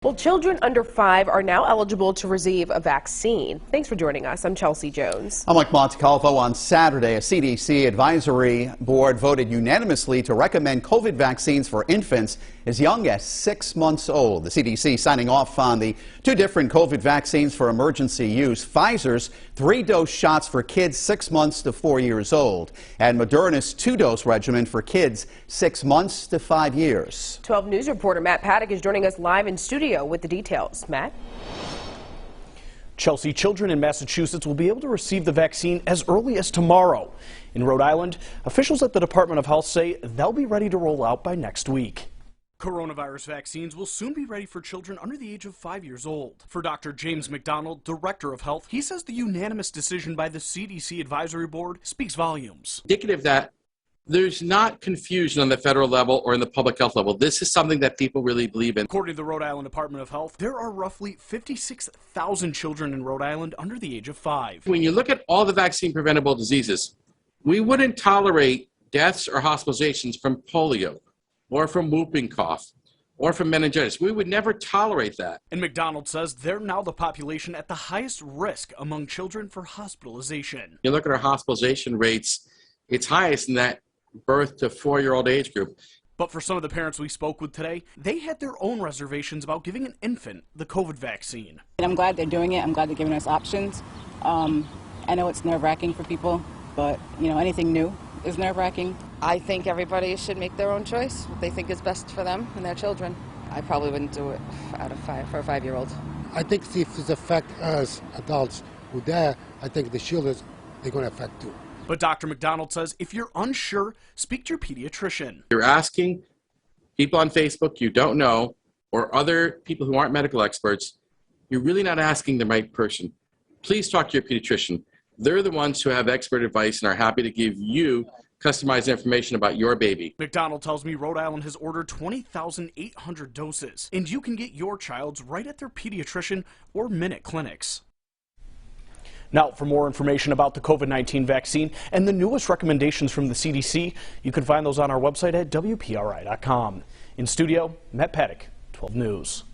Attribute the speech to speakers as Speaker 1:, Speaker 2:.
Speaker 1: Well, children under 5 are now eligible to receive a vaccine. Thanks for joining us. I'm Chelsea Jones.
Speaker 2: I'm Mike Montecalvo. On Saturday, a CDC advisory board voted unanimously to recommend COVID vaccines for infants as young as 6 months old. The CDC signing off on the 2 different COVID vaccines for emergency use. Pfizer's 3-dose shots for kids 6 months to 4 years old, and Moderna's 2-dose regimen for kids 6 months to 5 years.
Speaker 1: 12 News reporter Matt Paddock is joining us live in studio with the details. Matt?
Speaker 3: Chelsea, children in Massachusetts will be able to receive the vaccine as early as tomorrow. In Rhode Island, officials at the Department of Health say they'll be ready to roll out by next week. Coronavirus vaccines will soon be ready for children under the age of 5 years old. For Dr. James McDonald, Director of Health, he says the unanimous decision by the CDC Advisory Board speaks volumes.
Speaker 4: Indicative that there's not confusion on the federal level or in the public health level. This is something that people really believe in.
Speaker 3: According to the Rhode Island Department of Health, there are roughly 56,000 children in Rhode Island under the age of 5.
Speaker 4: When you look at all the vaccine preventable diseases, we wouldn't tolerate deaths or hospitalizations from polio or from whooping cough or from meningitis. We would never tolerate that.
Speaker 3: And McDonald says they're now the population at the highest risk among children for hospitalization.
Speaker 4: You look at our hospitalization rates, it's highest in that birth to 4-year-old age group.
Speaker 3: But for some of the parents we spoke with today, they had their own reservations about giving an infant the COVID vaccine.
Speaker 5: And I'm glad they're doing it. I'm glad they're giving us options. I know it's nerve-wracking for people, but anything new is nerve-wracking.
Speaker 6: I think everybody should make their own choice, what they think is best for them and their children. I probably wouldn't do it for a 5-year-old.
Speaker 7: I think if it's affect us adults who there, I think the children, they're going to affect too.
Speaker 3: But Dr. McDonald says if you're unsure, speak to your pediatrician.
Speaker 4: You're asking people on Facebook you don't know or other people who aren't medical experts, you're really not asking the right person. Please talk to your pediatrician. They're the ones who have expert advice and are happy to give you customized information about your baby.
Speaker 3: McDonald tells me Rhode Island has ordered 20,800 doses, and you can get your child's right at their pediatrician or Minute clinics. Now, for more information about the COVID-19 vaccine and the newest recommendations from the CDC, you can find those on our website at WPRI.com. In studio, Matt Paddock, 12 News.